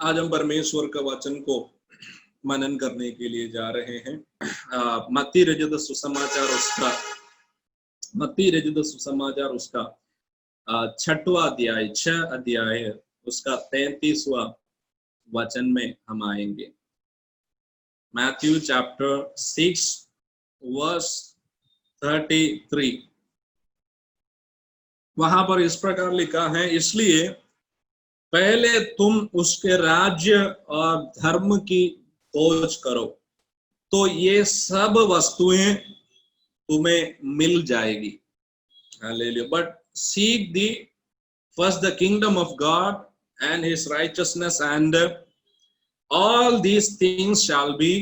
आज हम परमेश्वर का वचन को मनन करने के लिए जा रहे हैं। मत्ती रचित सुसमाचार उसका 6वां अध्याय 6 अध्याय उसका 33वां वचन में हम आएंगे। Matthew chapter 6 verse 33। वहां पर इस प्रकार लिखा है, इसलिए पहले तुम उसके राज्य और धर्म की खोज करो तो ये सब वस्तुएं तुम्हें मिल जाएगी। Hallelujah. But seek the first the kingdom of God and his righteousness and all these things shall be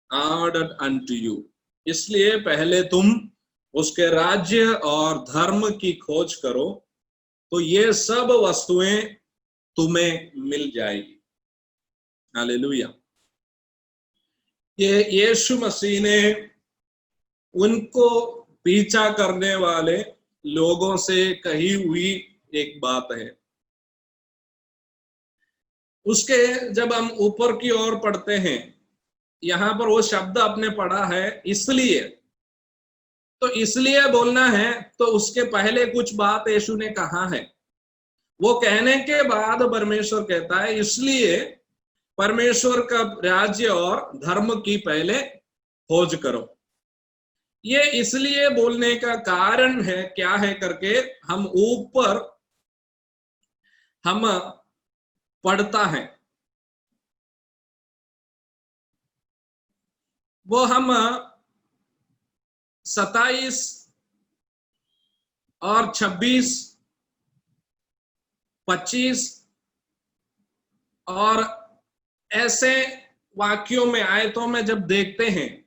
added unto you. इसलिए पहले तुम उसके राज्य और धर्म की खोज करो तो ये सब वस्तुएं तुम्हें मिल जाएगी। हालेलुया। ये यीशु मसीह ने उनको पीछा करने वाले लोगों से कही हुई एक बात है। उसके जब हम ऊपर की ओर पढ़ते हैं, यहां पर वो शब्द आपने पढ़ा है इसलिए, तो इसलिए बोलना है तो उसके पहले कुछ बात यीशु ने कहा है। वो कहने के बाद परमेश्वर कहता है इसलिए परमेश्वर का राज्य और धर्म की पहले खोज करो। ये इसलिए बोलने का कारण है क्या है करके हम ऊपर हम पढ़ता है, वो हम 27 और 26, 25 और ऐसे वाक्यों में आयतों में जब देखते हैं,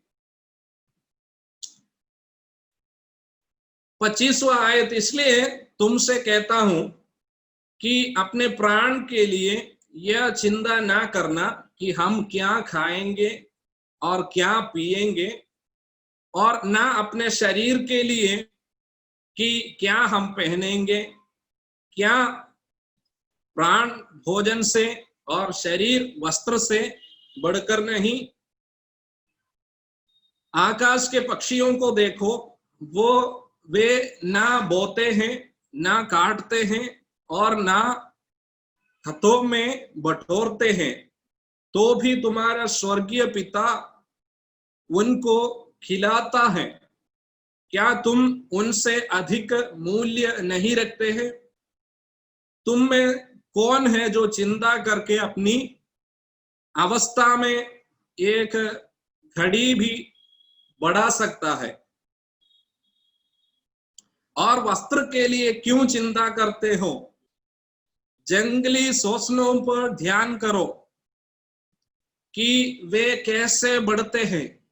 25वां आयत, इसलिए तुमसे कहता हूं कि अपने प्राण के लिए यह चिंता ना करना कि हम क्या खाएंगे और क्या पिएंगे, और ना अपने शरीर के लिए कि क्या हम पहनेंगे। क्या प्राण भोजन से और शरीर वस्त्र से बढ़कर नहीं? आकाश के पक्षियों को देखो, वे ना बोते हैं, ना काटते हैं और ना हाथों में बटोरते हैं, तो भी तुम्हारा स्वर्गीय पिता उनको खिलाता है। क्या तुम उनसे अधिक मूल्य नहीं रखते हैं? तुम में कौन है जो चिंता करके अपनी अवस्था में एक घड़ी भी बढ़ा सकता है? और वस्त्र के लिए क्यों चिंता करते हो? जंगली सोचनों पर ध्यान करो कि वे कैसे बढ़ते हैं।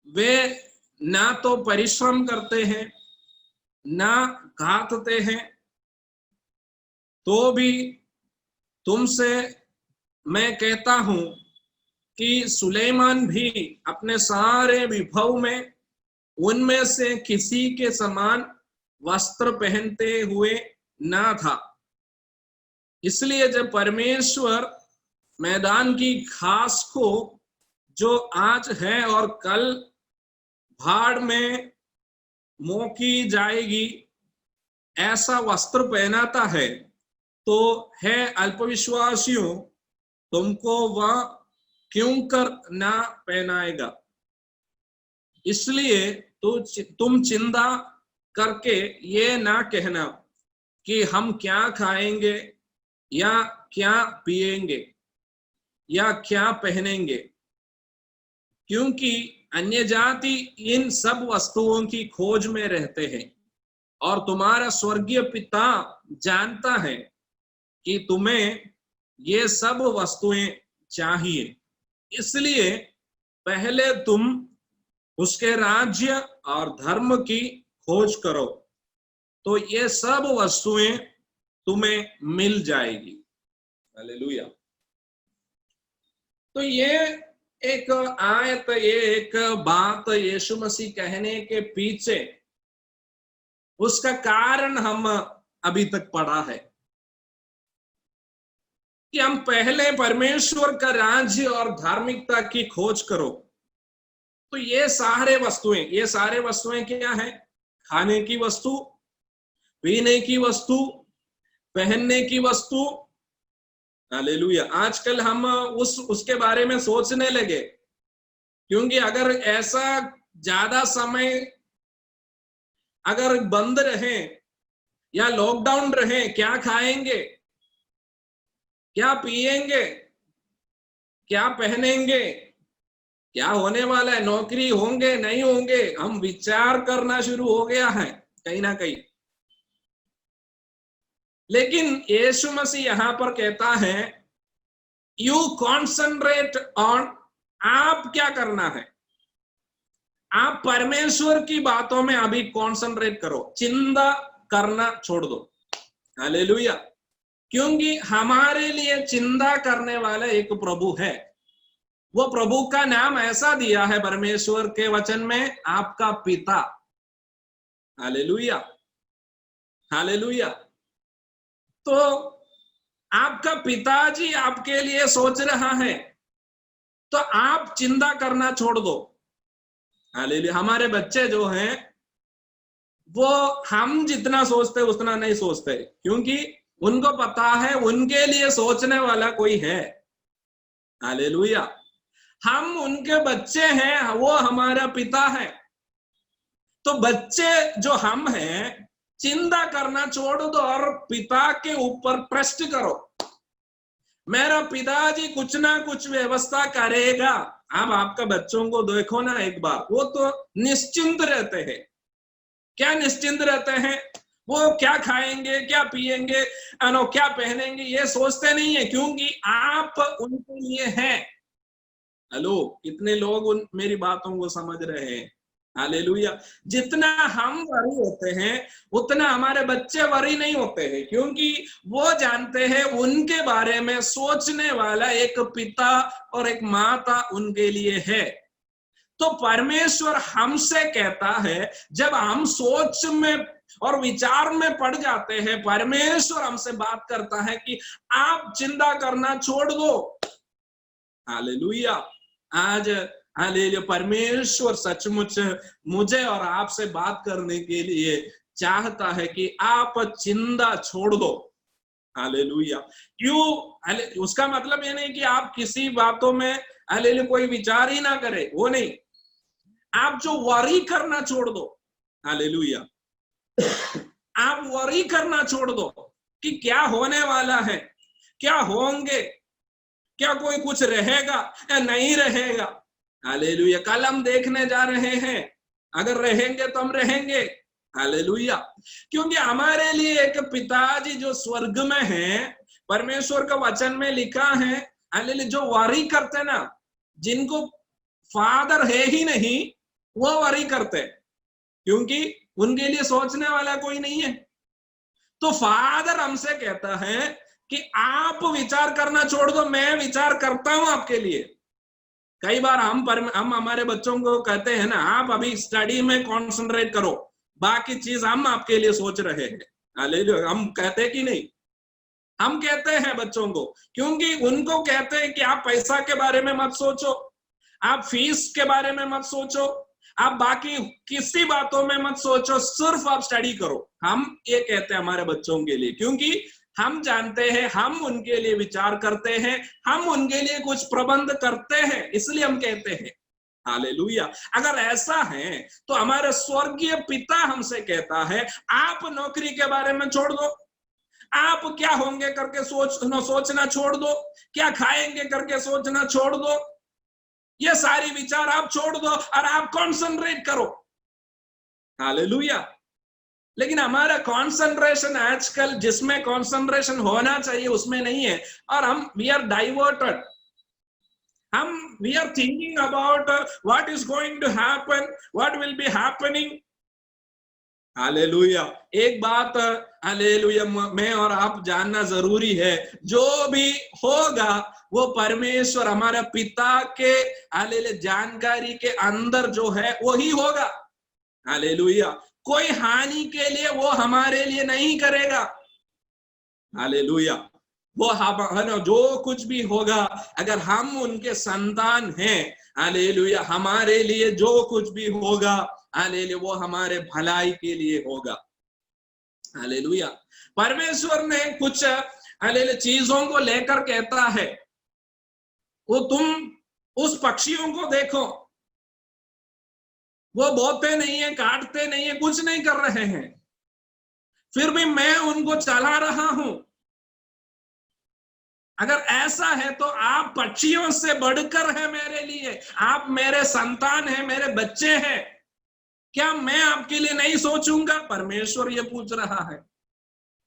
वे ना तो परिश्रम करते हैं, ना काटते हैं, तो भी तुमसे मैं कहता हूं कि सुलेमान भी अपने सारे विभव में उनमें से किसी के समान वस्त्र पहनते हुए ना था। इसलिए जब परमेश्वर मैदान की घास को जो आज है और कल भाड़ में मोकी जाएगी ऐसा वस्त्र पहनाता है, तो है अल्पविश्वासियों, तुमको वह क्यों कर ना पहनाएगा? इसलिए तुम चिंता करके ये ना कहना कि हम क्या खाएंगे या क्या पिएंगे या क्या पहनेंगे, क्योंकि अन्य जाति इन सब वस्तुओं की खोज में रहते हैं और तुम्हारा स्वर्गीय पिता जानता है कि तुम्हें ये सब वस्तुएं चाहिए। इसलिए पहले तुम उसके राज्य और धर्म की खोज करो तो ये सब वस्तुएं तुम्हें मिल जाएगी। हालेलुया। तो ये एक आयत, ये एक बात यीशु मसीह कहने के पीछे उसका कारण हम अभी तक पढ़ा है। कि हम पहले परमेश्वर का राज्य और धार्मिकता की खोज करो, तो ये सारे वस्तुएं क्या है? खाने की वस्तु, पीने की वस्तु, पहनने की वस्तु। हालेलुया। आजकल हम उसके बारे में सोचने लगे, क्योंकि अगर ऐसा ज्यादा समय अगर बंद रहे या लॉकडाउन रहे, क्या खाएंगे, क्या पिएंगे, क्या पहनेंगे, क्या होने वाला है, नौकरी होंगे नहीं होंगे, हम विचार करना शुरू हो गया है कहीं ना कहीं। लेकिन यीशु मसीह यहां पर कहता है, यू कॉन्सेंट्रेट ऑन, आप क्या करना है? आप परमेश्वर की बातों में अभी कॉन्सेंट्रेट करो, चिंता करना छोड़ दो। हालेलुया। क्योंकि हमारे लिए चिंता करने वाला एक प्रभु है। वो प्रभु का नाम ऐसा दिया है परमेश्वर के वचन में, आपका पिता। Hallelujah, hallelujah. तो आपका पिताजी आपके लिए सोच रहा है, तो आप चिंता करना छोड़ दो। हालेलुया। हमारे बच्चे जो हैं, वो हम जितना सोचते उतना नहीं सोचते, क्योंकि उनको पता है उनके लिए सोचने वाला कोई है। हालेलुया। हम उनके बच्चे हैं, वो हमारा पिता है। तो बच्चे जो हम हैं, चिंता करना छोड़ दो और पिता के ऊपर ट्रस्ट करो। मेरा पिताजी कुछ ना कुछ व्यवस्था करेगा। अब आपका बच्चों को देखो ना एक बार, वो तो निश्चिंत रहते हैं। क्या निश्चिंत रहते हैं? वो क्या खाएंगे, क्या पिएंगे, क्या पहनेंगे, ये सोचते नहीं है, क्योंकि आप उनके लिए हैं। हेलो, कितने लोग मेरी बातों को समझ रहे हैं? हालेलुया। जितना हम वरी होते हैं, उतना हमारे बच्चे वरी नहीं होते हैं, क्योंकि वो जानते हैं उनके बारे में सोचने वाला एक पिता और एक माता उनके लिए है। तो परमेश्वर हमसे कहता है, जब हम सोच में और विचार में पड़ जाते हैं, परमेश्वर हमसे बात करता है कि आप चिंता करना छोड़ दो। हालेलुया। आज हालेलुया, परमेश्वर सचमुच मुझे और आपसे बात करने के लिए चाहता है कि आप चिंता छोड़ दो। हालेलुया। क्यों? उसका मतलब ये नहीं कि आप किसी बातों में हालेलुया कोई विचार ही ना करें, वो नहीं। आप जो वरी करना छोड़ दो। हालेलुया। आप वरी करना छोड़ दो कि क्या होने वाला है, क्या होंगे, क्या कोई कुछ रहेगा या नहीं रहेगा। हालेलुया। कल हम देखने जा रहे हैं, अगर रहेंगे तो हम रहेंगे। हालेलुया। क्योंकि हमारे लिए एक पिताजी जो स्वर्ग में है, परमेश्वर का वचन में लिखा है, हालेलुया, जो वरी करते ना, जिनको फादर है ही नहीं, वो वरी करते, क्योंकि उनके लिए सोचने वाला कोई नहीं है। तो फादर हमसे कहता है कि आप विचार करना छोड़ दो, मैं विचार करता हूं आपके लिए। कई बार हम हमारे बच्चों को कहते हैं ना, आप अभी स्टडी में कॉन्सेंट्रेट करो, बाकी चीज हम आपके लिए सोच रहे हैं। हालेलुया। हम कहते कि नहीं? हम कहते हैं बच्चों को, क्योंकि उनको कहते हैं कि आप पैसा के बारे में मत सोचो, आप फीस के बारे में मत सोचो, आप बाकी किसी बातों में मत सोचो, सिर्फ आप स्टडी करो। हम ये कहते हैं हमारे बच्चों के लिए, क्योंकि हम जानते हैं, हम उनके लिए विचार करते हैं, हम उनके लिए कुछ प्रबंध करते हैं, इसलिए हम कहते हैं। हालेलुया। अगर ऐसा है तो हमारे स्वर्गीय पिता हमसे कहता है, आप नौकरी के बारे में छोड़ दो, आप क्या होंगे करके सोचना छोड़ दो, क्या खाएंगे करके सोचना छोड़ दो, ये सारी विचार आप छोड़ दो और आप कॉन्सेंट्रेट करो। हालेलुया। लेकिन हमारा कॉन्सेंट्रेशन आजकल जिसमें कॉन्सेंट्रेशन होना चाहिए उसमें नहीं है, और हम we are diverted. We are thinking about what is going to happen, what will be happening. Hallelujah. एक बात हालेलुया मैं और आप जानना जरूरी है, जो भी होगा वो परमेश्वर हमारा पिता के हालेलुया जानकारी के अंदर जो है वही होगा। हालेलुया। कोई हानि के लिए वो हमारे लिए नहीं करेगा। हालेलुया। वो हम है ना, जो कुछ भी होगा, अगर हम उनके संतान हैं, हालेलुया, हमारे लिए जो कुछ भी होगा, हालेलुया, वो हमारे भलाई के लिए होगा। हालेलुया। परमेश्वर ने कुछ हालेलुया चीजों को लेकर कहता है, वो तुम उस पक्षियों को देखो, वो बोते नहीं है, काटते नहीं है, कुछ नहीं कर रहे हैं, फिर भी मैं उनको चला रहा हूं। अगर ऐसा है तो आप पक्षियों से बढ़कर है मेरे लिए, आप मेरे संतान हैं, मेरे बच्चे हैं, क्या मैं आपके लिए नहीं सोचूंगा? परमेश्वर ये पूछ रहा है।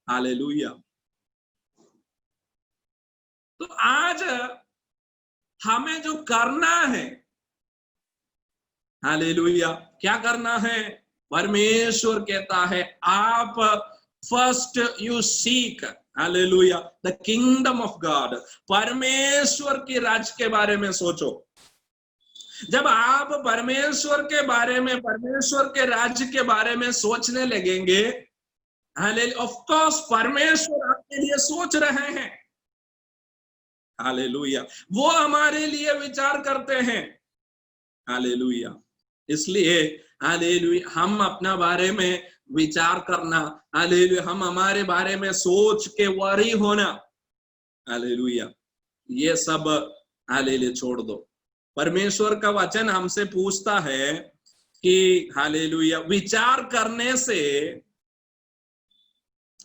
हालेलुया। तो आज हमें जो करना है, हालेलुया, क्या करना है? परमेश्वर कहता है आप first you seek, hallelujah, the kingdom of God, परमेश्वर के राज्य के बारे में सोचो। जब आप परमेश्वर के बारे में, परमेश्वर के राज्य के बारे में सोचने लगेंगे, हालेलुया, ऑफ कोर्स परमेश्वर आपके लिए सोच रहे हैं। हालेलुया, वो हमारे लिए विचार करते हैं। हालेलुया। इसलिए हालेलुया हम अपना बारे में विचार करना, हालेलुया हम हमारे बारे में सोच के वरी होना, हालेलुया, ये सब हालेलुया छोड़ दो। परमेश्वर का वचन हमसे पूछता है कि हालेलुया विचार करने से,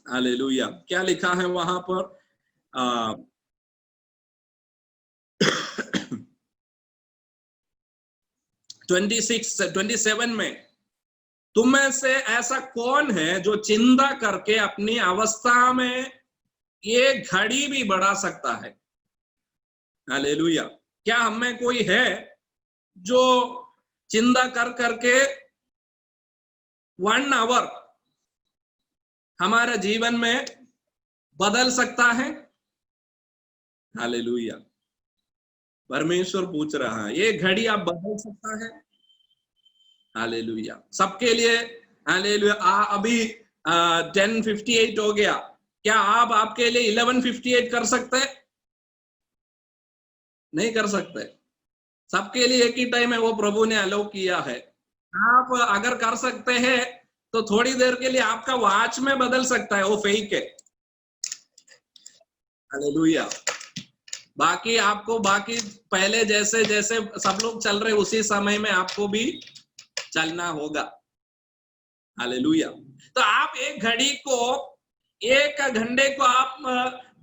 हालेलुया, क्या लिखा है वहां पर 27 में, तुम में से ऐसा कौन है जो चिंता करके अपनी अवस्था में ये घड़ी भी बढ़ा सकता है? हालेलुया। क्या हम में कोई है जो चिंता कर करके 1 आवर हमारे जीवन में बदल सकता है? हालेलुया। परमेश्वर पूछ रहा है, ये घड़ी आप बदल सकता है? हालेलुया। सबके लिए हालेलुया। अभी 10:58 हो गया, क्या आप आपके लिए 11:58 कर सकते? नहीं कर सकते। सबके लिए एक ही टाइम है, वो प्रभु ने अलाउ किया है। आप अगर कर सकते हैं तो थोड़ी देर के लिए आपका वॉच में बदल सकता है, वो फेक है। हालेलुया। बाकी आपको, बाकी पहले जैसे जैसे सब लोग चल रहे उसी समय में आपको भी चलना होगा। हालेलुया। तो आप एक घड़ी को, एक घंटे को आप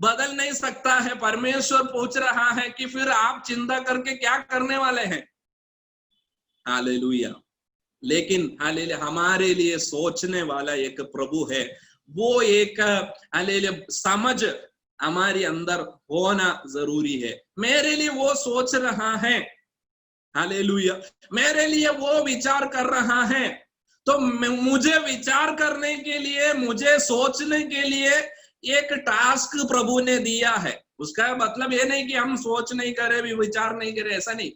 बदल नहीं सकता है। परमेश्वर पूछ रहा है कि फिर आप चिंता करके क्या करने वाले हैं? हालेलुया। लेकिन हालेलुया हमारे लिए सोचने वाला एक प्रभु है, वो एक हालेलुया समझ हमारे अंदर होना जरूरी है। मेरे लिए वो सोच रहा है, हालेलुया, मेरे लिए वो विचार कर रहा है, तो मुझे विचार करने के लिए, मुझे सोचने के लिए एक टास्क प्रभु ने दिया है। उसका मतलब ये नहीं कि हम सोच नहीं करें, भी विचार नहीं करें, ऐसा नहीं।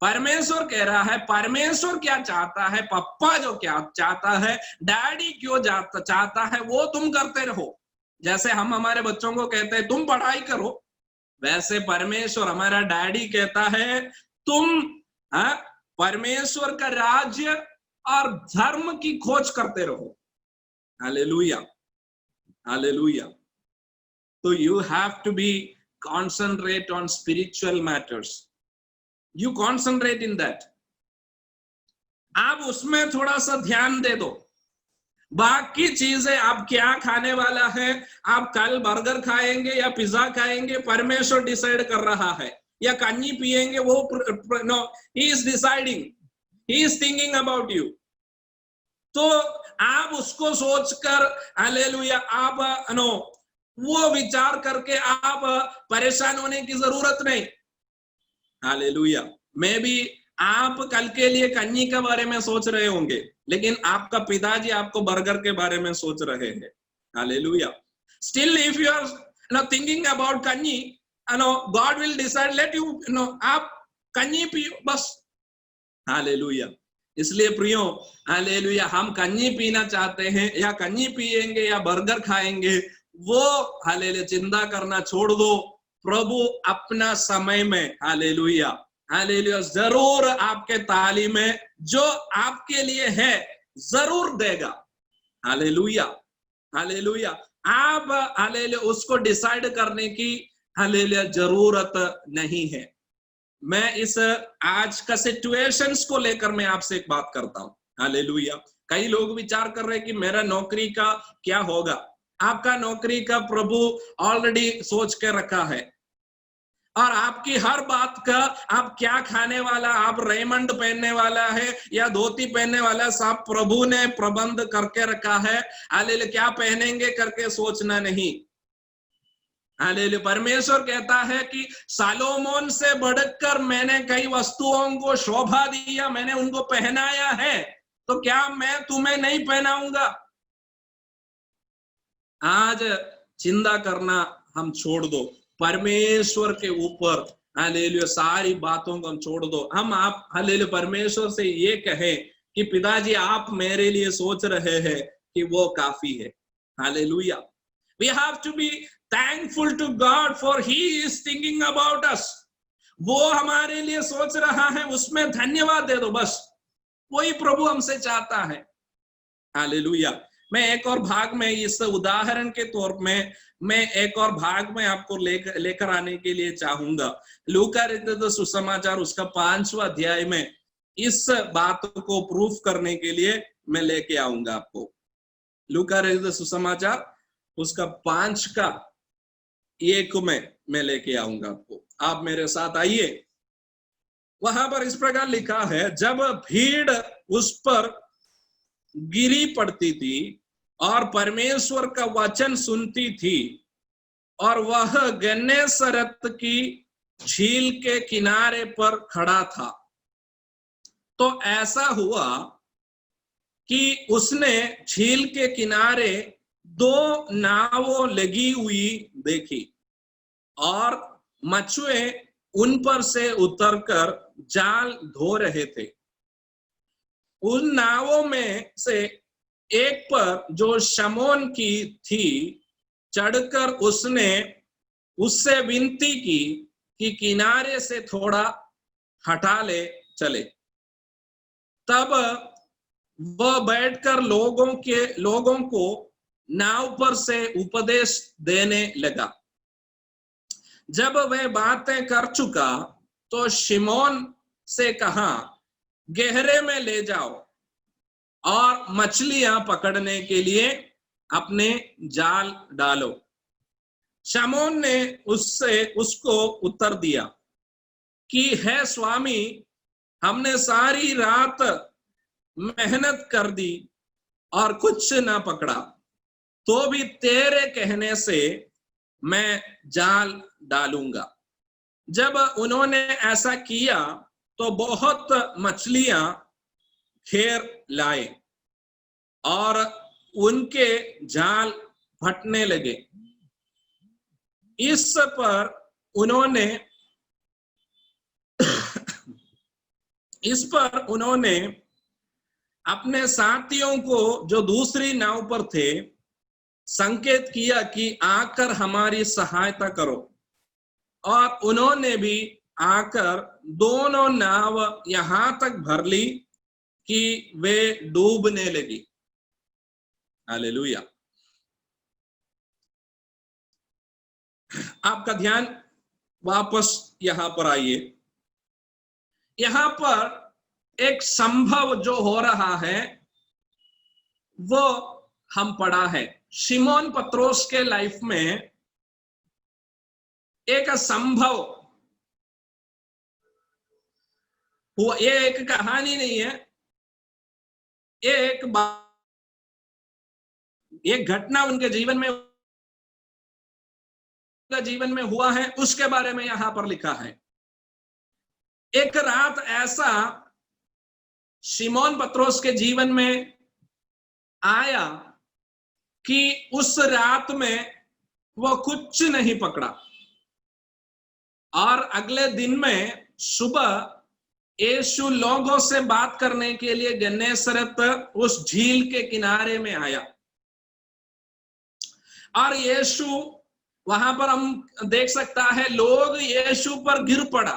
परमेश्वर कह रहा है, परमेश्वर क्या चाहता है, पप्पा जो क्या चाहता है, डैडी क्यों चाहता है, वो तुम करते रहो। जैसे हम हमारे बच्चों को कहते हैं तुम पढ़ाई करो, वैसे परमेश्वर हमारा डैडी कहता है तुम परमेश्वर का राज्य और धर्म की खोज करते रहो। Hallelujah, hallelujah. तो you have to be concentrate on spiritual matters. You concentrate in that. आप उसमें थोड़ा सा ध्यान दे दो। बाकी चीजें, आप क्या खाने वाला है, आप कल बर्गर खाएंगे या पिज्जा खाएंगे, परमेश्वर डिसाइड कर रहा है, या कन्नी पिएंगे, वो no, he is deciding, he is thinking about you. तो आप उसको सोचकर हालेलुया आप नो वो विचार करके आप परेशान होने की जरूरत नहीं। हालेलुया। मे बी आप कल के लिए कन्नी के बारे में सोच रहे होंगे, लेकिन आपका पिताजी आपको बर्गर के बारे में सोच रहे हैं। Hallelujah. Still if you are thinking about कन्नी, God will decide, let you आप कन्नी पियो बस। हालेलुया। इसलिए प्रियो, हालेलुया, हम कन्नी पीना चाहते हैं या कन्नी पिएंगे या बर्गर खाएंगे, वो हालेलुया चिंता करना छोड़ दो। प्रभु अपना समय में हालेलुया हालेलुया जरूर आपके तालीम में जो आपके लिए है जरूर देगा। Hallelujah hallelujah. आप हालेलुया उसको डिसाइड करने की हालेलुया जरूरत नहीं है। मैं इस आज का सिचुएशंस को लेकर मैं आपसे एक बात करता हूं। हालेलुया। कई लोग विचार कर रहे हैं कि मेरा नौकरी का क्या होगा। आपका नौकरी का प्रभु ऑलरेडी सोच के रखा है, और आपकी हर बात का, आप क्या खाने वाला, आप रेमंड पहनने वाला है या धोती पहनने वाला, सब प्रभु ने प्रबंध करके रखा है। हालेलुया। क्या पहनेंगे करके सोचना नहीं। हालेलुया। परमेश्वर कहता है कि सालोमोन से बढ़कर मैंने कई वस्तुओं को शोभा दिया, मैंने उनको पहनाया है, तो क्या मैं तुम्हें नहीं पहनाऊंगा। आज चिंता करना हम छोड़ दो, परमेश्वर के ऊपर हालेलुया सारी बातों को हम छोड़ दो। हम आप हालेलुया परमेश्वर से ये कहें कि पिताजी आप मेरे लिए सोच रहे हैं कि वो काफी है। Hallelujah. We have to be thankful to God for He is thinking about us. वो हमारे लिए सोच रहा है, उसमें धन्यवाद दे दो। बस वही प्रभु हमसे चाहता है। हालेलुया। मैं एक और भाग में इस उदाहरण के तौर में मैं एक और भाग में आपको लेकर आने के लिए चाहूंगा। लूका रचित सुसमाचार उसका 5वां अध्याय में इस बात को प्रूफ करने के लिए मैं लेके आऊंगा आपको। लूका रचित सुसमाचार उसका 5:1 में मैं लेके आऊंगा आपको। आप मेरे साथ आइए। वहां पर इस प्रकार लिखा है, जब भीड़ उस पर गिरी पड़ती थी और परमेश्वर का वचन सुनती थी, और वह गन्नेसरत की झील के किनारे पर खड़ा था, तो ऐसा हुआ कि उसने झील के किनारे 2 नावों लगी हुई देखी, और मछुए उन पर से उतरकर जाल धो रहे थे। उन नावों में से एक पर जो शमौन की थी चढ़कर उसने उससे विनती की कि किनारे से थोड़ा हटा ले चले। तब वह बैठकर लोगों को नाव पर से उपदेश देने लगा। जब वह बातें कर चुका तो शिमोन से कहा, गहरे में ले जाओ और मछलियां पकड़ने के लिए अपने जाल डालो। शमौन ने उसको उत्तर दिया कि हे स्वामी, हमने सारी रात मेहनत कर दी और कुछ ना पकड़ा, तो भी तेरे कहने से मैं जाल डालूंगा। जब उन्होंने ऐसा किया तो बहुत मछलियां घेर लाए और उनके जाल फटने लगे। इस पर उन्होंने अपने साथियों को जो दूसरी नाव पर थे संकेत किया कि आकर हमारी सहायता करो, और उन्होंने भी आकर दोनों नाव यहां तक भर ली कि वे डूबने लगी। हालेलुया। आपका ध्यान वापस यहां पर आइए। यहां पर एक संभव जो हो रहा है वो हम पढ़ा है। शिमोन पत्रोस के लाइफ में एक संभव हुआ। ये एक कहानी नहीं है, एक घटना उनके जीवन में हुआ है, उसके बारे में यहां पर लिखा है। एक रात ऐसा शिमोन पत्रोस के जीवन में आया कि उस रात में वो कुछ नहीं पकड़ा, और अगले दिन में सुबह यीशु लोगों से बात करने के लिए गन्नेसरत उस झील के किनारे में आया। और यीशु वहां पर हम देख सकता है लोग यीशु पर गिर पड़ा,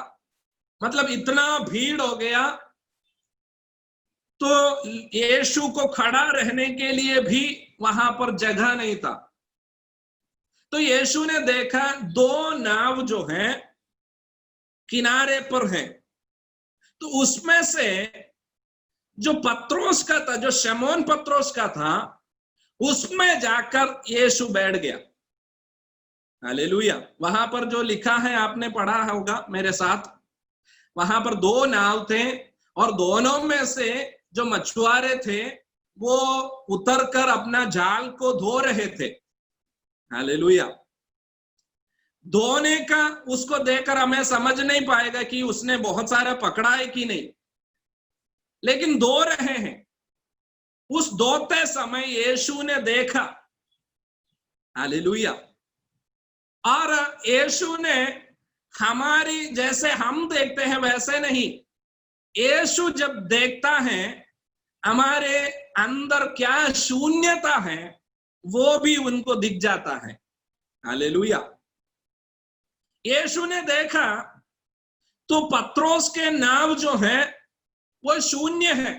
मतलब इतना भीड़ हो गया तो यीशु को खड़ा रहने के लिए भी वहां पर जगह नहीं था। तो यीशु ने देखा दो नाव जो हैं किनारे पर हैं, तो उसमें से जो पत्रोस का था, जो शमौन पत्रोस का था, उसमें जाकर यीशु बैठ गया। हालेलुया। वहां पर जो लिखा है आपने पढ़ा होगा मेरे साथ, वहां पर दो नाव थे और दोनों में से जो मछुआरे थे वो उतरकर अपना जाल को धो रहे थे। हालेलुया। धोने का उसको देखकर हमें समझ नहीं पाएगा कि उसने बहुत सारा पकड़ा है कि नहीं, लेकिन धो रहे हैं। उस धोते समय यीशु ने देखा। हालेलुया। और यीशु ने हमारी जैसे हम देखते हैं वैसे नहीं, यीशु जब देखता है हमारे अंदर क्या शून्यता है वो भी उनको दिख जाता है। हालेलुया। यीशु ने देखा तो पत्रोस के नाव जो है वो शून्य है।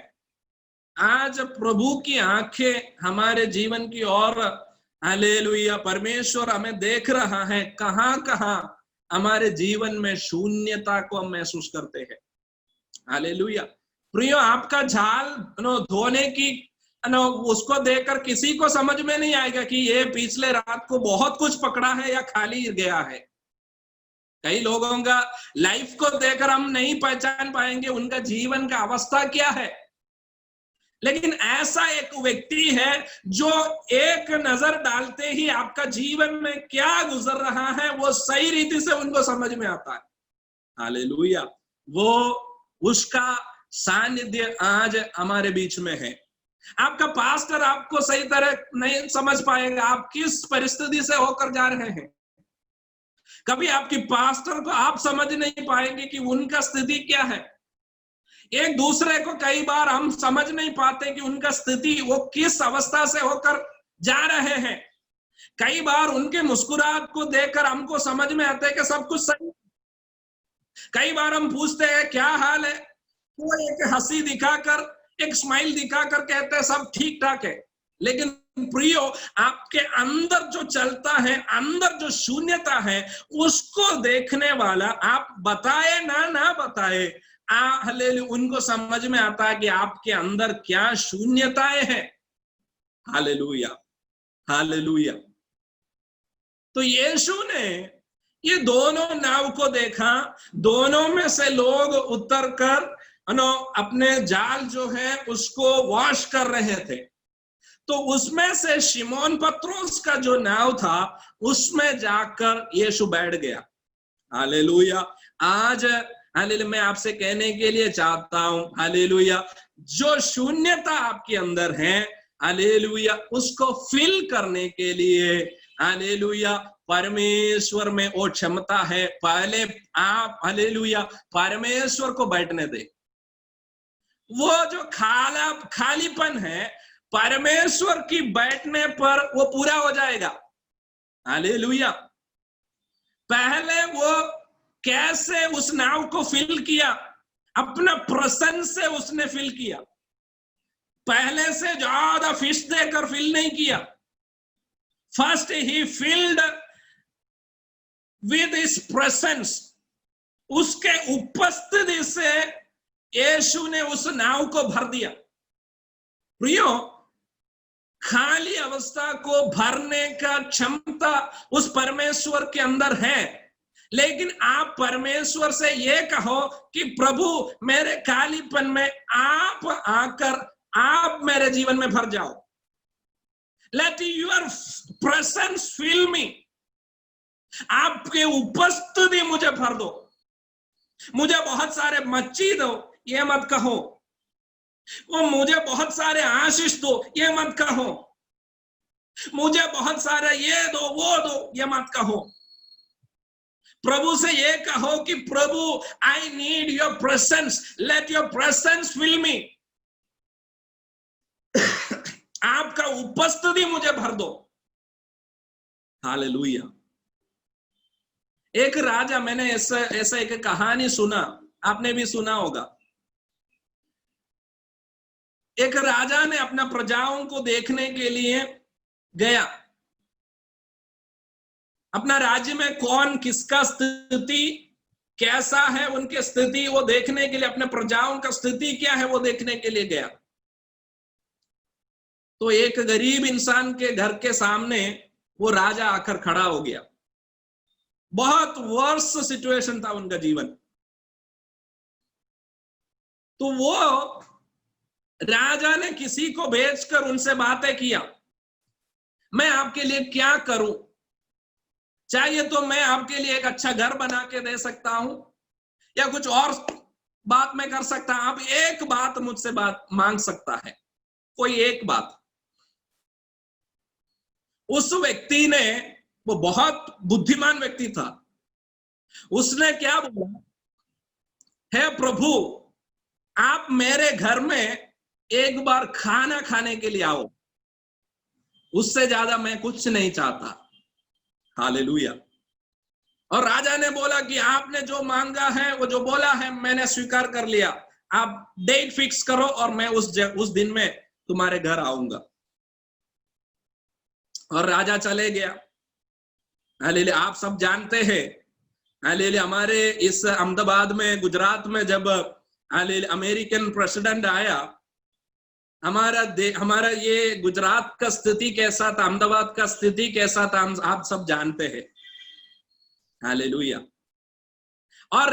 आज प्रभु की आंखें हमारे जीवन की ओर, हालेलुया, परमेश्वर हमें देख रहा है कहां कहां हमारे जीवन में शून्यता को हम महसूस करते हैं। हालेलुया। प्रियो, आपका जाल धोने की उसको देखकर किसी को समझ में नहीं आएगा कि ये पिछले रात को बहुत कुछ पकड़ा है या खाली गया है। कई लोगों का लाइफ को देखकर हम नहीं पहचान पाएंगे उनका जीवन का अवस्था क्या है, लेकिन ऐसा एक व्यक्ति है जो एक नजर डालते ही आपका जीवन में क्या गुजर रहा है वो सही रीति से उनको समझ में आता है। हालेलुया। वो उसका सानिध्य आज हमारे बीच में है। आपका पास्टर आपको सही तरह नहीं समझ पाएगा आप किस परिस्थिति से होकर जा रहे हैं। कभी आपकी पास्टर को आप समझ नहीं पाएंगे कि उनका स्थिति क्या है। एक दूसरे को कई बार हम समझ नहीं पाते कि उनका स्थिति वो किस अवस्था से होकर जा रहे हैं। कई बार उनके मुस्कुराहट को देखकर हमको समझ में आता है कि सब कुछ सही। कई बार हम पूछते हैं क्या हाल है, वो एक हंसी दिखाकर, एक स्माइल दिखाकर कहते हैं सब ठीक ठाक है। लेकिन प्रियो, आपके अंदर जो चलता है, अंदर जो शून्यता है, उसको देखने वाला आप बताए ना बताए, हालेलुया, उनको समझ में आता है कि आपके अंदर क्या शून्यताएं हैं। Hallelujah, hallelujah. तो यीशु ने ये दोनों नाव को देखा, दोनों में से लोग उतरकर अपने जाल जो है उसको वॉश कर रहे थे। तो उसमें से शिमोन पत्रोस का जो नाव था उसमें जाकर यीशु बैठ गया। हालेलुया। आज हालेलुया मैं आपसे कहने के लिए चाहता हूं, हालेलुया, जो शून्यता आपके अंदर है, हालेलुया, उसको फिल करने के लिए, हालेलुया, परमेश्वर में वो क्षमता है। पहले आप, हालेलुया, परमेश्वर को बैठने दे। वो जो खालीपन है परमेश्वर की बैठने पर वो पूरा हो जाएगा। हालेलुया। पहले वो कैसे उस नाव को फिल किया, अपना प्रेजेंस से उसने फिल किया। पहले से ज्यादा फिश देकर फिल नहीं किया। First he filled with his presence. उसके उपस्थिति से यीशु ने उस नाव को भर दिया। प्रियो, खाली अवस्था को भरने का क्षमता उस परमेश्वर के अंदर है, लेकिन आप परमेश्वर से ये कहो कि प्रभु मेरे खालीपन में आप आकर आप मेरे जीवन में भर जाओ। लेट योर प्रेजेंस फिल मी। आपके उपस्थिति मुझे भर दो। मुझे बहुत सारे मच्छी दो, ये मत कहो। वो मुझे बहुत सारे आशीष दो, ये मत कहो। मुझे बहुत सारे ये दो वो दो, ये मत कहो। प्रभु से ये कहो कि प्रभु I need your presence, let your presence fill me. आपका उपस्थिति मुझे भर दो। हालेलुया। एक राजा, मैंने ऐसा एक कहानी सुना, आपने भी सुना होगा। एक राजा ने अपना प्रजाओं को देखने के लिए गया, अपना राज्य में कौन किसका स्थिति कैसा है, उनकी स्थिति वो देखने के लिए, अपने प्रजाओं का स्थिति क्या है वो देखने के लिए गया। तो एक गरीब इंसान के घर के सामने वो राजा आकर खड़ा हो गया। बहुत वर्स सिचुएशन था उनका जीवन। तो वो राजा ने किसी को भेजकर उनसे बातें किया, मैं आपके लिए क्या करूं, चाहिए तो मैं आपके लिए एक अच्छा घर बना के दे सकता हूं, या कुछ और बात मैं कर सकता हूं, आप एक बात मुझसे बात मांग सकता है, कोई एक बात। उस व्यक्ति ने, वो बहुत बुद्धिमान व्यक्ति था, उसने क्या बोला, हे प्रभु, आप मेरे घर में एक बार खाना खाने के लिए आओ, उससे ज्यादा मैं कुछ नहीं चाहता। हालेलुया। और राजा ने बोला कि आपने जो मांगा है, वो जो बोला है, मैंने स्वीकार कर लिया, आप डेट फिक्स करो और मैं उस दिन में तुम्हारे घर आऊंगा। और राजा चले गया। हालेलुया। आप सब जानते हैं, हालेलुया, हमारे इस अहमदाबाद में, गुजरात में जब हालेलुया अमेरिकन प्रेसिडेंट आया, हमारा ये गुजरात का स्थिति कैसा था, अहमदाबाद का स्थिति कैसा था, आप सब जानते हैं। हालेलुया। और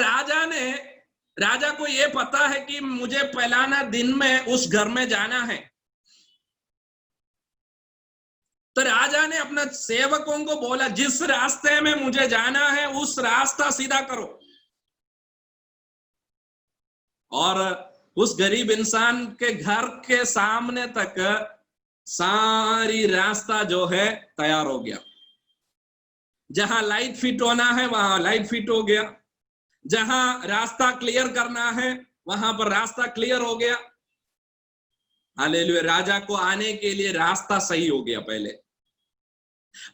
राजा को ये पता है कि मुझे पहलाना दिन में उस घर में जाना है। तो राजा ने अपने सेवकों को बोला, जिस रास्ते में मुझे जाना है उस रास्ता सीधा करो। और उस गरीब इंसान के घर के सामने तक सारी रास्ता जो है तैयार हो गया। जहां लाइट फिट होना है वहां लाइट फिट हो गया, जहां रास्ता क्लियर करना है वहां पर रास्ता क्लियर हो गया। हालेलुया। राजा को आने के लिए रास्ता सही हो गया पहले।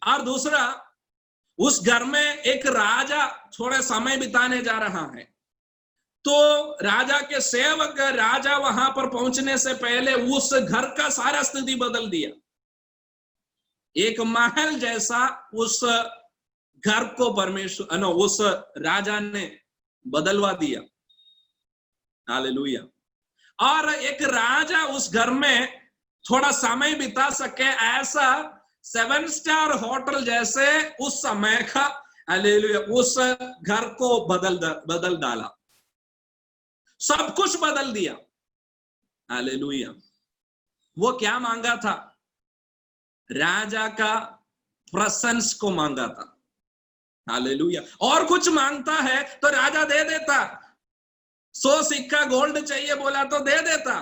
और दूसरा, उस घर में एक राजा थोड़ा समय बिताने जा रहा है, तो राजा के सेवक राजा वहां पर पहुंचने से पहले उस घर का सारा स्थिति बदल दिया। एक महल जैसा उस घर को परमेश्वर उस राजा ने बदलवा दिया। हालेलुया। और एक राजा उस घर में थोड़ा समय बिता सके, ऐसा 7 स्टार होटल जैसे उस समय का, हालेलुया, उस घर को बदल डाला, सब कुछ बदल दिया। हालेलुया। वो क्या मांगा था? राजा का प्रेजेंस को मांगा था। हालेलुया। और कुछ मांगता है तो राजा दे देता, 100 सिक्का गोल्ड चाहिए बोला तो दे देता,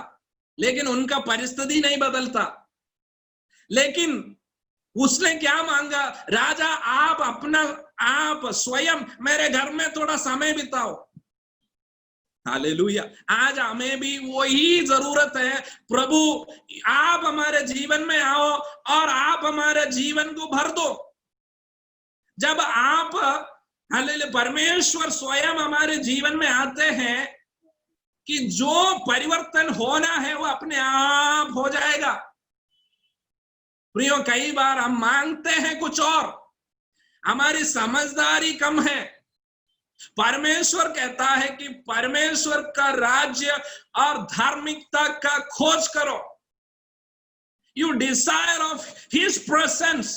लेकिन उनका परिस्थिति नहीं बदलता। लेकिन उसने क्या मांगा? राजा, आप स्वयं मेरे घर में थोड़ा समय बिताओ। हालेलुया। आज हमें भी वही जरूरत है। प्रभु, आप हमारे जीवन में आओ और आप हमारे जीवन को भर दो। जब आप, हालेलुया, परमेश्वर स्वयं हमारे जीवन में आते हैं कि जो परिवर्तन होना है वो अपने आप हो जाएगा। प्रियो, कई बार हम मांगते हैं कुछ और, हमारी समझदारी कम है। परमेश्वर कहता है कि परमेश्वर का राज्य और धार्मिकता का खोज करो। You desire of his presence,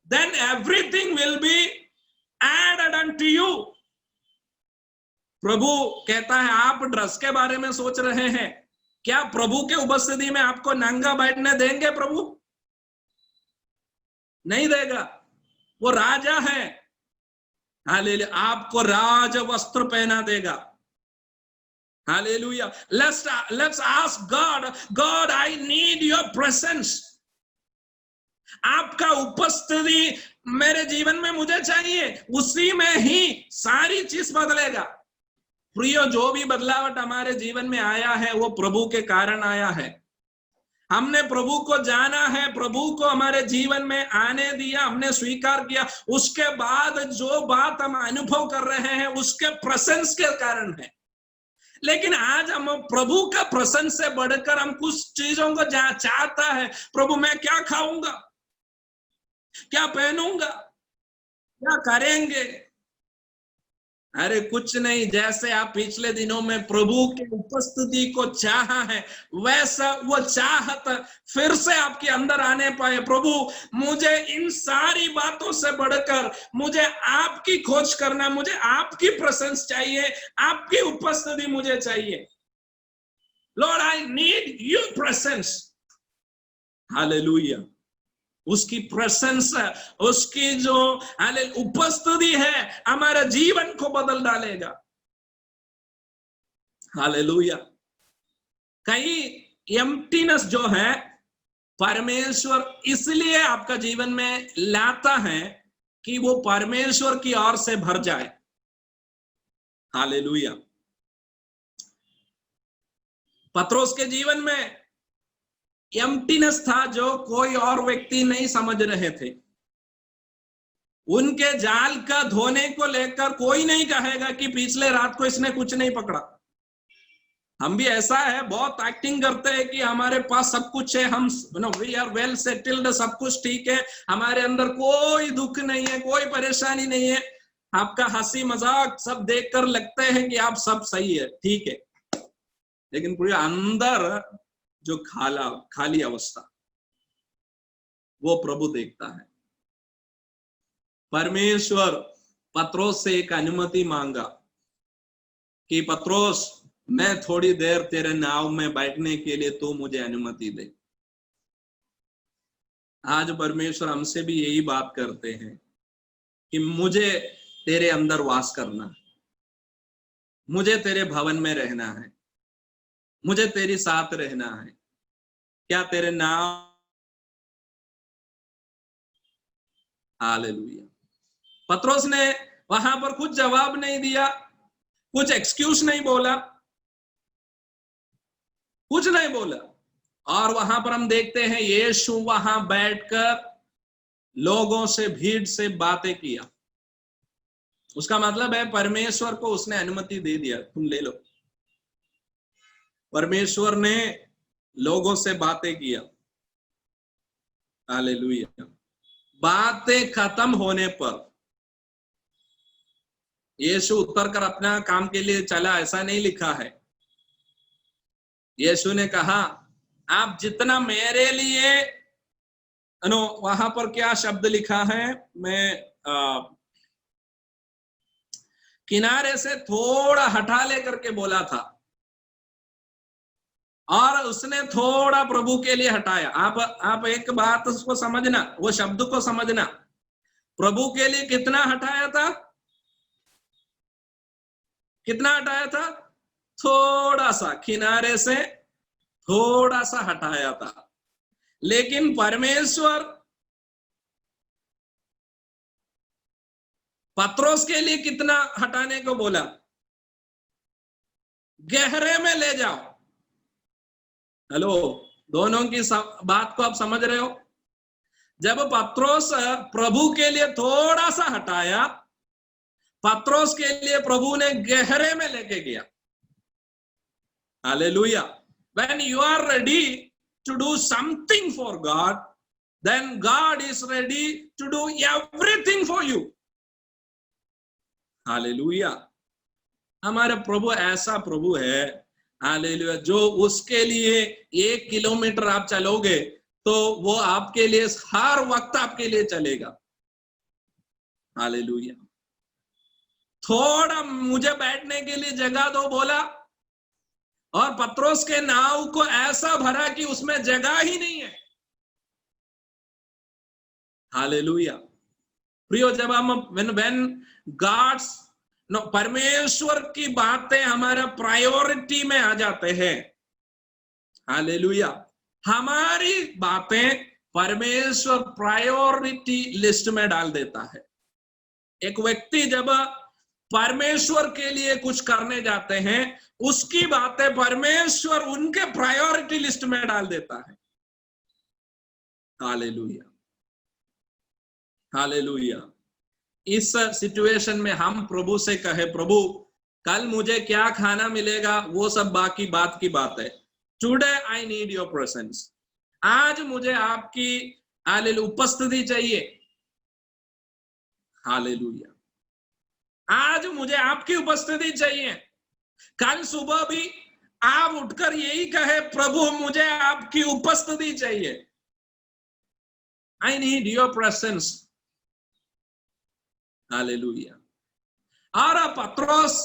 then everything will be added unto you. प्रभु कहता है, आप ड्रेस के बारे में सोच रहे हैं, क्या प्रभु के उपस्थिति में आपको नंगा बैठने देंगे? प्रभु नहीं देगा, वो राजा है। हालेलुया। आपको राज वस्त्र पहना देगा। Hallelujah. Let's ask God, I need your presence. आपका उपस्थिति मेरे जीवन में मुझे चाहिए, उसी में ही सारी चीज बदलेगा। प्रियो, जो भी बदलावट हमारे जीवन में आया है वो प्रभु के कारण आया है। हमने प्रभु को जाना है, प्रभु को हमारे जीवन में आने दिया, हमने स्वीकार किया, उसके बाद जो बात हम अनुभव कर रहे हैं उसके प्रेजेंस के कारण है। लेकिन आज हम प्रभु का प्रेजेंस से बढ़कर हम कुछ चीजों को चाहता है, प्रभु मैं क्या खाऊंगा, क्या पहनूंगा, क्या करेंगे। अरे कुछ नहीं, जैसे आप पिछले दिनों में प्रभु की उपस्थिति को चाहा है, वैसा वो चाहत फिर से आपके अंदर आने पाए। प्रभु मुझे इन सारी बातों से बढ़कर मुझे आपकी खोज करना, मुझे आपकी प्रेजेंस चाहिए, आपकी उपस्थिति मुझे चाहिए। Lord I need your presence. Hallelujah. उसकी प्रेजेंस, उसकी जो उपस्थिति है हमारे जीवन को बदल डालेगा। हालेलुया। कई एम्प्टीनेस जो है परमेश्वर इसलिए आपका जीवन में लाता है कि वो परमेश्वर की ओर से भर जाए। हालेलुया। पत्रोस के जीवन में एम्प्टीनेस था जो कोई और व्यक्ति नहीं समझ रहे थे। उनके जाल का धोने को लेकर कोई नहीं कहेगा कि पिछले रात को इसने कुछ नहीं पकड़ा। हम भी ऐसा है, बहुत एक्टिंग करते हैं कि हमारे पास सब कुछ है, हम वी आर वेल सेटल्ड, सब कुछ ठीक है, हमारे अंदर कोई दुख नहीं है, कोई परेशानी नहीं है। आपका हंसी मजाक सब देखकर लगता है कि आप सब सही है, ठीक है, लेकिन पूरे अंदर जो खाली अवस्था वो प्रभु देखता है। परमेश्वर पत्रोस से एक अनुमति मांगा कि पत्रोस मैं थोड़ी देर तेरे नाव में बैठने के लिए तू मुझे अनुमति दे। आज परमेश्वर हमसे भी यही बात करते हैं कि मुझे तेरे अंदर वास करना है, मुझे तेरे भवन में रहना है, मुझे तेरी साथ रहना है। क्या तेरे नाम। हालेलुया। पत्रोस ने वहां पर कुछ जवाब नहीं दिया, कुछ एक्सक्यूज नहीं बोला, कुछ नहीं बोला। और वहां पर हम देखते हैं यीशु वहां बैठकर लोगों से, भीड़ से बातें किया। उसका मतलब है परमेश्वर को उसने अनुमति दे दिया, तुम ले लो। परमेश्वर ने लोगों से बातें किया। हालेलुया। बातें खत्म होने पर यीशु उतर कर अपना काम के लिए चला, ऐसा नहीं लिखा है। यीशु ने कहा आप जितना मेरे लिए, वहां पर क्या शब्द लिखा है, मैं किनारे से थोड़ा हटा लेकर के बोला था और उसने थोड़ा प्रभु के लिए हटाया। आप एक बात उसको समझना, वो शब्द को समझना। प्रभु के लिए कितना हटाया था, कितना हटाया था? थोड़ा सा, किनारे से थोड़ा सा हटाया था। लेकिन परमेश्वर पत्रोस के लिए कितना हटाने को बोला? गहरे में ले जाओ। हेलो, दोनों की बात को आप समझ रहे हो? जब पत्रोस प्रभु के लिए थोड़ा सा हटाया, पत्रोस के लिए प्रभु ने गहरे में लेके गया। Hallelujah. When you are ready to do something for God, then God is ready to do everything for you. Hallelujah. हमारा प्रभु ऐसा प्रभु है, हालेलुया, जो उसके लिए 1 किलोमीटर आप चलोगे तो वो आपके लिए हर वक्त आपके लिए चलेगा। हालेलुया। थोड़ा मुझे बैठने के लिए जगह दो बोला, और पत्रोस के नाव को ऐसा भरा कि उसमें जगह ही नहीं है। हालेलुया। प्रियो, जब हम when God's परमेश्वर की बातें हमारा प्रायोरिटी में आ जाते हैं, हालेलुया, हमारी बातें परमेश्वर प्रायोरिटी लिस्ट में डाल देता है। एक व्यक्ति जब परमेश्वर के लिए कुछ करने जाते हैं, उसकी बातें परमेश्वर उनके प्रायोरिटी लिस्ट में डाल देता है। Hallelujah, hallelujah. इस सिचुएशन में हम प्रभु से कहे, प्रभु कल मुझे क्या खाना मिलेगा वो सब बाकी बात की बात है। Today I need your presence. आज मुझे आपकी हालेलुया उपस्थिति चाहिए। हालेलुया, आज मुझे आपकी उपस्थिति चाहिए। कल सुबह भी आप उठकर यही कहे, प्रभु मुझे आपकी उपस्थिति चाहिए। आई नीड योर प्रेजेंस। हालेलुया। और पत्रोस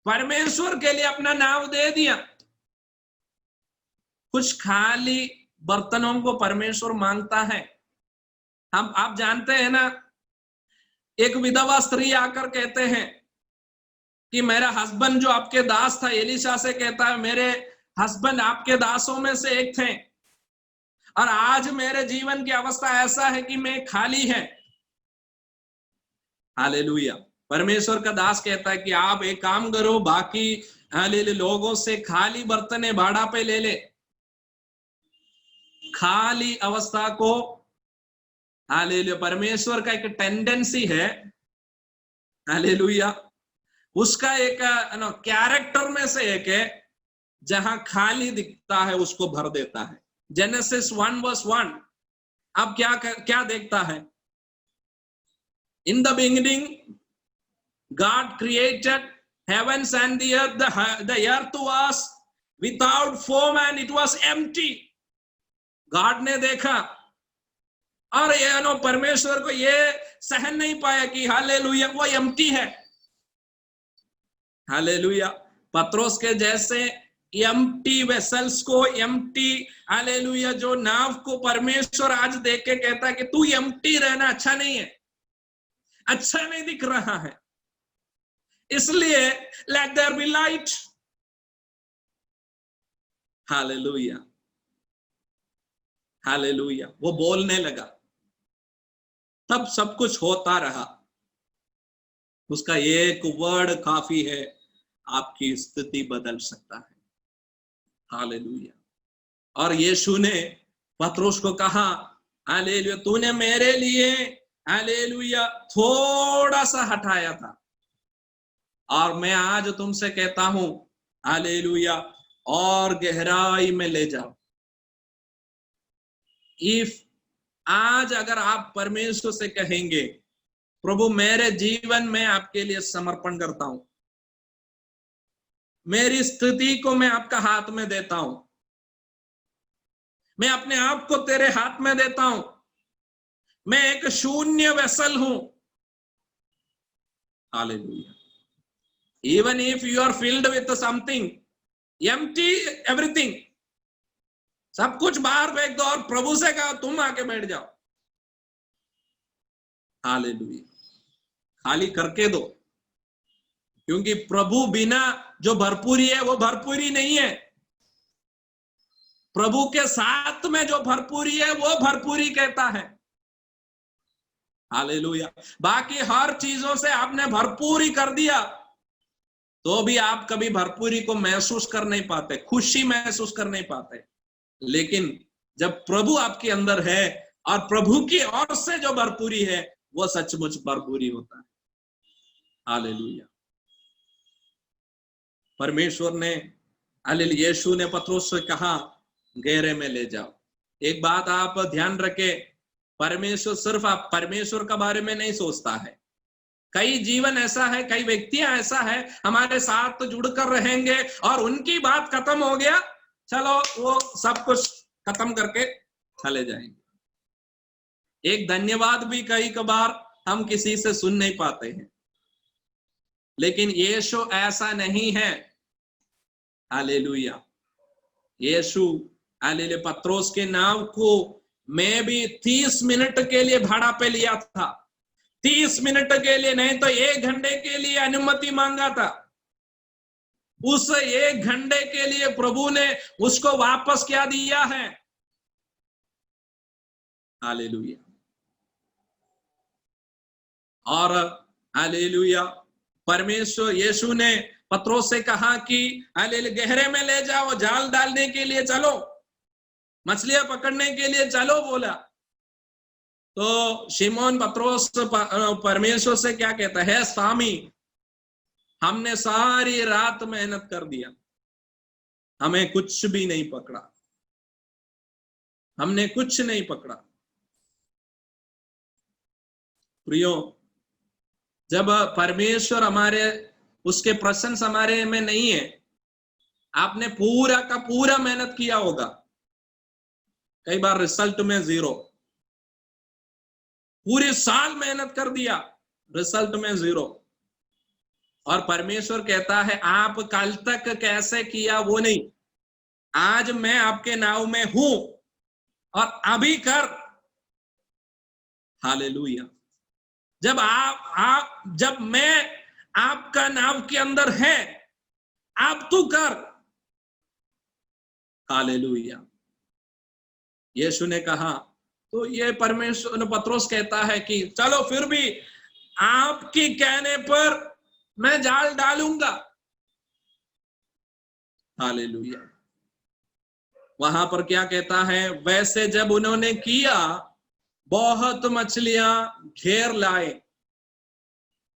परमेश्वर के लिए अपना नाम दे दिया। कुछ खाली बर्तनों को परमेश्वर मांगता है। हम आप जानते हैं ना, एक विधवा स्त्री आकर कहते हैं कि मेरा हस्बैंड जो आपके दास था, एलिशा से कहता है मेरे हस्बैंड आपके दासों में से एक थे और आज मेरे जीवन की अवस्था ऐसा है कि मैं खाली है। हालेलुया। परमेश्वर का दास कहता है कि आप एक काम करो, बाकी हालेलुया लोगों से खाली बर्तने भाड़ा पे ले ले। खाली अवस्था को हालेलुया, परमेश्वर का एक टेंडेंसी है, हालेलुया, उसका एक कैरेक्टर में से एक है, जहां खाली दिखता है उसको भर देता है। जेनेसिस 1:1 अब क्या देखता है? In the beginning, God created heavens and the earth. The earth was without form and it was empty. God ने देखा और ये परमेश्वर को ये सहन नहीं पाया कि हालेलुया वो एम्प्टी है। हालेलुया। पत्रोस के जैसे एम्प्टी वेसल्स को, एम्प्टी हालेलुया जो नाव को परमेश्वर आज देख के कहता है कि तू एम्प्टी रहना अच्छा नहीं है, अच्छा नहीं दिख रहा है, इसलिए let there be light. Hallelujah, hallelujah. वो बोलने लगा, तब सब कुछ होता रहा। उसका एक वर्ड काफी है, आपकी स्थिति बदल सकता है। हालेलुया। और यीशु ने पत्रोस को कहा, हालेलुया तूने मेरे लिए हालेलुया थोड़ा सा हटाया था और मैं आज तुमसे कहता हूं हालेलुया और गहराई में ले जाओ। इफ आज अगर आप परमेश्वर से कहेंगे, प्रभु मेरे जीवन में आपके लिए समर्पण करता हूं, मेरी स्थिति को मैं आपका हाथ में देता हूं, मैं अपने आप को तेरे हाथ में देता हूं, मैं एक शून्य वेसल हूं। Hallelujah. Even if you are filled with something, empty everything, सब कुछ बाहर फेंक दो और प्रभु से कहो तुम आके बैठ जाओ। हालेलुया। खाली करके दो, क्योंकि प्रभु बिना जो भरपूरी है वो भरपूरी नहीं है। प्रभु के साथ में जो भरपूरी है वो भरपूरी कहता है। हालेलुया। बाकी हर चीजों से आपने भरपूरी कर दिया तो भी आप कभी भरपूरी को महसूस कर नहीं पाते, खुशी महसूस कर नहीं पाते। लेकिन जब प्रभु आपके अंदर है और प्रभु की ओर से जो भरपूरी है वो सचमुच भरपूरी होता है। हालेलुया। परमेश्वर ने हालेलुया यीशु ने पत्रोस से कहा गहरे में ले जाओ। एक बात आप ध्यान रखें, परमेश्वर सिर्फ आप परमेश्वर के बारे में नहीं सोचता है। कई जीवन ऐसा है, कई व्यक्तियां ऐसा है हमारे साथ जुड़कर रहेंगे और उनकी बात खत्म हो गया, चलो वो सब कुछ खत्म करके चले जाएंगे। एक धन्यवाद भी कई कबार हम किसी से सुन नहीं पाते हैं, लेकिन यीशु ऐसा नहीं है। हालेलुया। यीशु हालेलुया पत्रोस के नाव को मैं भी 30 मिनट के लिए भाड़ा पे लिया था, 30 मिनट के लिए नहीं तो 1 घंटे के लिए अनुमति मांगा था। उस 1 घंटे के लिए प्रभु ने उसको वापस क्या दिया है। हालेलुया। और हालेलुया परमेश्वर यीशु ने पत्रोस से कहा कि हालेलुया गहरे में ले जाओ, जाल डालने के लिए चलो, मछलियां पकड़ने के लिए चलो बोला। तो शिमोन पत्रोस परमेश्वर से क्या कहता है, स्वामी हमने सारी रात मेहनत कर दिया, हमें कुछ भी नहीं पकड़ा, हमने कुछ नहीं पकड़ा। प्रियो, जब परमेश्वर हमारे, उसके प्रशंसा हमारे में नहीं है, आपने पूरा का पूरा मेहनत किया होगा, कई बार रिजल्ट में 0, पूरे साल मेहनत कर दिया, रिजल्ट में 0। और परमेश्वर कहता है आप कल तक कैसे किया वो नहीं, आज मैं आपके नाव में हूं और अभी कर। हालेलुया। जब मैं आपका नाव के अंदर है, आप तू कर। हालेलुया। यीशु ने कहा, तो ये परमेश्वर पत्रोस कहता है कि चलो फिर भी आपके कहने पर मैं जाल डालूंगा। हालेलुया। वहां पर क्या कहता है, वैसे जब उन्होंने किया बहुत मछलियां घेर लाए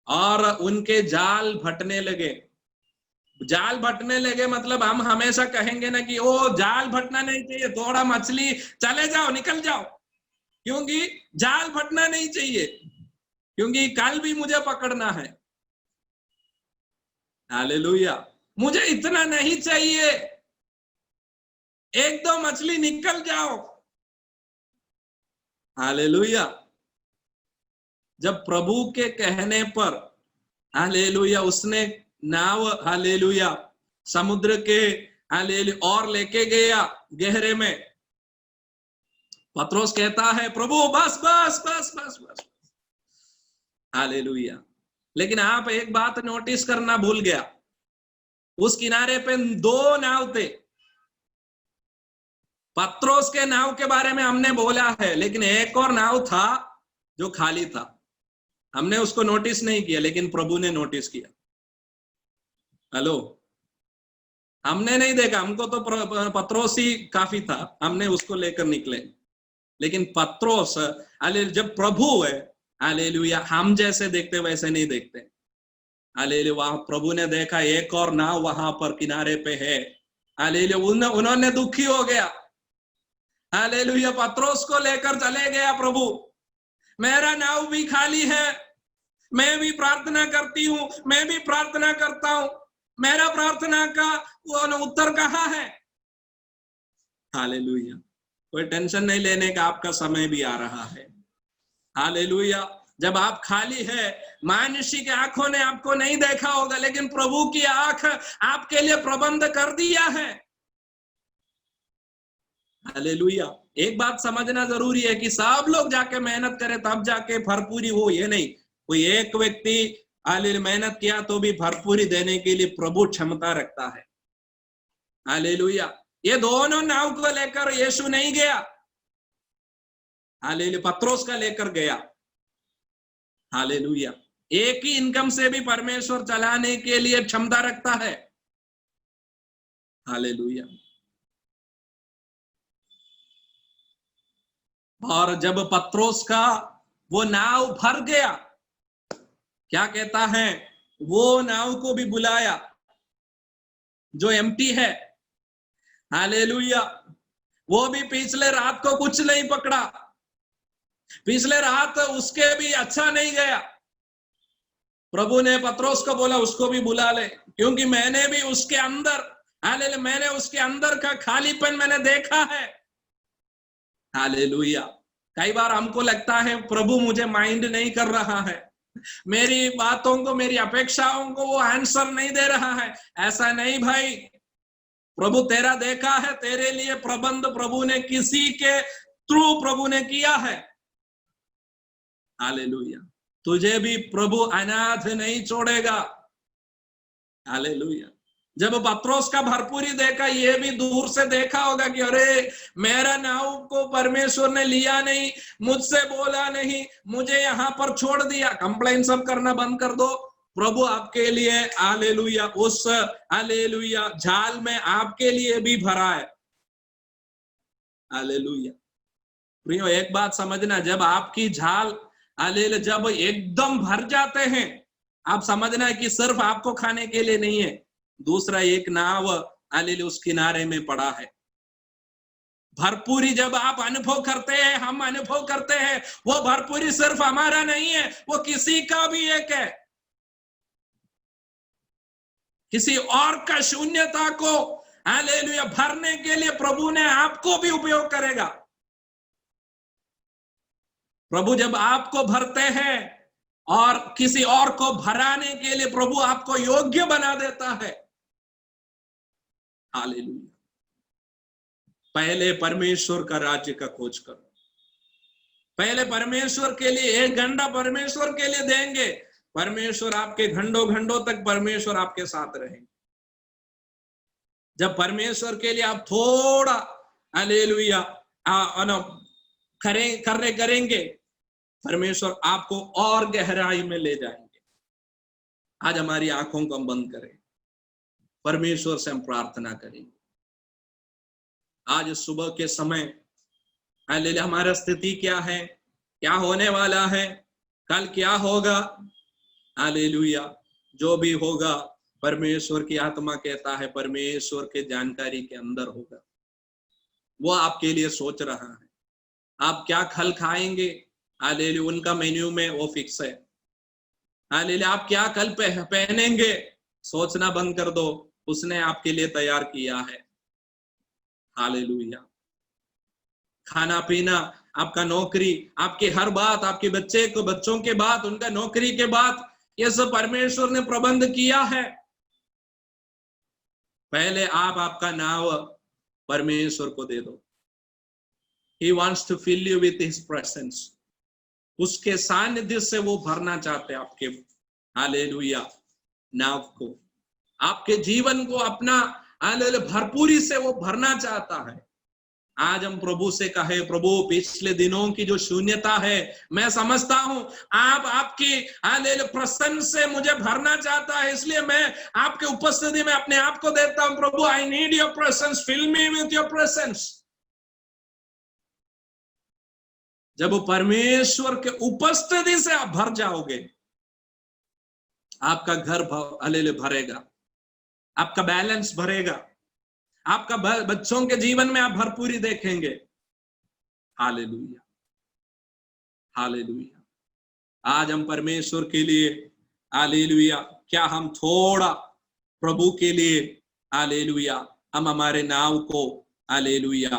और उनके जाल भटने लगे। जाल भटने लगे मतलब हम हमेशा कहेंगे ना कि ओ जाल भटना नहीं चाहिए, थोड़ा मछली चले जाओ, निकल जाओ, क्योंकि जाल भटना नहीं चाहिए, क्योंकि कल भी मुझे पकड़ना है। हालेलुया। मुझे इतना नहीं चाहिए, 1-2 मछली निकल जाओ। हालेलुया। जब प्रभु के कहने पर, हालेलुया, उसने नाव, हालेलुया, समुद्र के, हालेलुया, और लेके गया गहरे में। पत्रोस कहता है, प्रभु बस बस बस बस बस। हालेलुया। लेकिन आप एक बात नोटिस करना भूल गया, उस किनारे पे 2 नाव थे। पत्रोस के नाव के बारे में हमने बोला है, लेकिन एक और नाव था जो खाली था, हमने उसको नोटिस नहीं किया, लेकिन प्रभु ने नोटिस किया। हेलो, हमने नहीं देखा, हमको तो पत्रोस ही काफी था, हमने उसको लेकर निकले। लेकिन पत्रोस, जब प्रभु है, हालेलुया, हम जैसे देखते वैसे नहीं देखते। हालेलुया, वहां प्रभु ने देखा एक और नाव वहां पर किनारे पे है। हालेलुया, उन्होंने दुखी हो गया। हालेलुया, पत्रोस को लेकर चले गया प्रभु, मेरा नाव भी खाली है, मैं भी प्रार्थना करती हूं, मैं भी प्रार्थना करता हूं, मेरा प्रार्थना का वो उत्तर कहाँ है। हालेलुया। कोई टेंशन नहीं लेने का, आपका समय भी आ रहा है। हालेलुया। जब आप खाली है, मानुषी की आंखों ने आपको नहीं देखा होगा, लेकिन प्रभु की आंख आपके लिए प्रबंध कर दिया है। हालेलुया। एक बात समझना जरूरी है कि सब लोग जाके मेहनत करें तब जाके भरपूरी हो, ये नहीं। कोई एक व्यक्ति हालेलुया मेहनत किया तो भी भरपूरी देने के लिए प्रभु क्षमता रखता है। हालेलुया। ये दोनों नाव को लेकर यीशु नहीं गया, हालेलुया, पत्रोस का लेकर गया। हालेलुया। एक ही इनकम से भी परमेश्वर चलाने के लिए क्षमता रखता है। हालेलुया। और जब पत्रोस का वो नाव भर गया, क्या कहता है, वो नाव को भी बुलाया जो एम्प्टी है। हालेलुया। वो भी पिछले रात को कुछ नहीं पकड़ा, पिछले रात उसके भी अच्छा नहीं गया। प्रभु ने पत्रोस को बोला उसको भी बुला ले, क्योंकि मैंने भी उसके अंदर, हालेलुया, मैंने उसके अंदर का खालीपन मैंने देखा है। हालेलुया। कई बार हमको लगता है प्रभु मुझे माइंड नहीं कर रहा है, मेरी बातों को, मेरी अपेक्षाओं को वो आंसर नहीं दे रहा है। ऐसा नहीं भाई, प्रभु तेरा देखा है, तेरे लिए प्रबंध प्रभु ने किसी के थ्रू प्रभु ने किया है। हालेलुया। तुझे भी प्रभु अनाथ नहीं छोड़ेगा। हालेलुया। जब पत्रोस का भरपूरी देखा, ये भी दूर से देखा होगा कि अरे मेरा नाव को परमेश्वर ने लिया नहीं, मुझसे बोला नहीं, मुझे यहां पर छोड़ दिया। कंप्लेन सब करना बंद कर दो, प्रभु आपके लिए, हालेलुया, उस हालेलुया जाल में आपके लिए भी भरा है। हालेलुया। प्रियो, एक बात समझना, जब आपकी झाल हालेलुया जब एकदम भर जाते हैं, आप समझना है कि सिर्फ आपको खाने के लिए नहीं है, दूसरा एक नाव हालेलुया उस किनारे में पड़ा है। भरपूरी जब आप अनुभव करते हैं, हम अनुभव करते हैं, वो भरपूरी सिर्फ हमारा नहीं है, वो किसी का भी एक है। किसी और का शून्यता को हालेलुया भरने के लिए प्रभु ने आपको भी उपयोग करेगा। प्रभु जब आपको भरते हैं और किसी और को भराने के लिए प्रभु आपको योग्य बना देता है। हालेलुया। पहले परमेश्वर का राज्य का खोज करो। पहले परमेश्वर के लिए 1 घंटा परमेश्वर के लिए देंगे, परमेश्वर आपके घंटों तक परमेश्वर आपके साथ रहेंगे। जब परमेश्वर के लिए आप थोड़ा हालेलुया करेंगे, परमेश्वर आपको और गहराई में ले जाएंगे। आज हमारी आंखों को हम बंद करें, परमेश्वर से हम प्रार्थना करेंगे। आज सुबह के समय हालेलुया हमारा स्थिति क्या है, क्या होने वाला है, कल क्या होगा, हालेलुया जो भी होगा परमेश्वर की आत्मा कहता है परमेश्वर के जानकारी के अंदर होगा। वो आपके लिए सोच रहा है। आप क्या कल खाएंगे, हालेलुया उनका मेन्यू में वो फिक्स है। हालेलुया आप क्या कल पहनेंगे, सोचना बंद कर दो, उसने आपके लिए तैयार किया है। हालेलुया खाना पीना, आपका नौकरी, आपकी हर बात, आपके बच्चों के बात, उनका नौकरी के बात, ये सब परमेश्वर ने प्रबंध किया है। पहले आप आपका नाव परमेश्वर को दे दो। He wants to fill you with his presence. उसके सानिध्य से वो भरना चाहते हैं आपके हालेलुया नाव को, आपके जीवन को अपना हालेलुया भरपूरी से वो भरना चाहता है। आज हम प्रभु से कहे, प्रभु पिछले दिनों की जो शून्यता है मैं समझता हूं, आप आपकी हालेलुया प्रसन्न से मुझे भरना चाहता है, इसलिए मैं आपके उपस्थिति में अपने आप को देता हूं। प्रभु I need your presence, fill me with your presence. जब परमेश्वर के उपस्थिति से आप भर जाओगे, आपका घर हालेलुया भरेगा, आपका बैलेंस भरेगा, आपका बच्चों के जीवन में आप भरपूरी देखेंगे। Hallelujah hallelujah. आज हम परमेश्वर के लिए हालेलुया, क्या हम थोड़ा प्रभु के लिए हालेलुया हम हमारे नाव को हालेलुया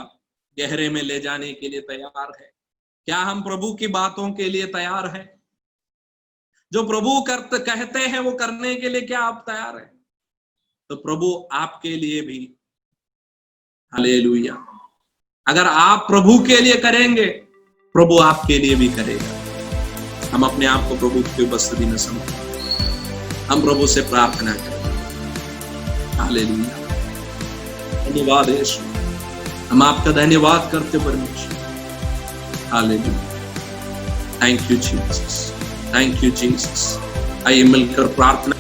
गहरे में ले जाने के लिए तैयार है? क्या हम प्रभु की बातों के लिए तैयार हैं? जो प्रभु कहते हैं वो करने के लिए क्या आप तैयार हैं? तो प्रभु आपके लिए भी हालेलुया, अगर आप प्रभु के लिए करेंगे, प्रभु आपके लिए भी करेगा। हम अपने आप को प्रभु की उपस्थिति में समझें, हम प्रभु से प्रार्थना करें। हालेलुया। धन्यवाद यीशु, हम आपका धन्यवाद करते परमेश्वर। Hallelujah. Thank you Jesus, thank you Jesus. आइए मिलकर प्रार्थना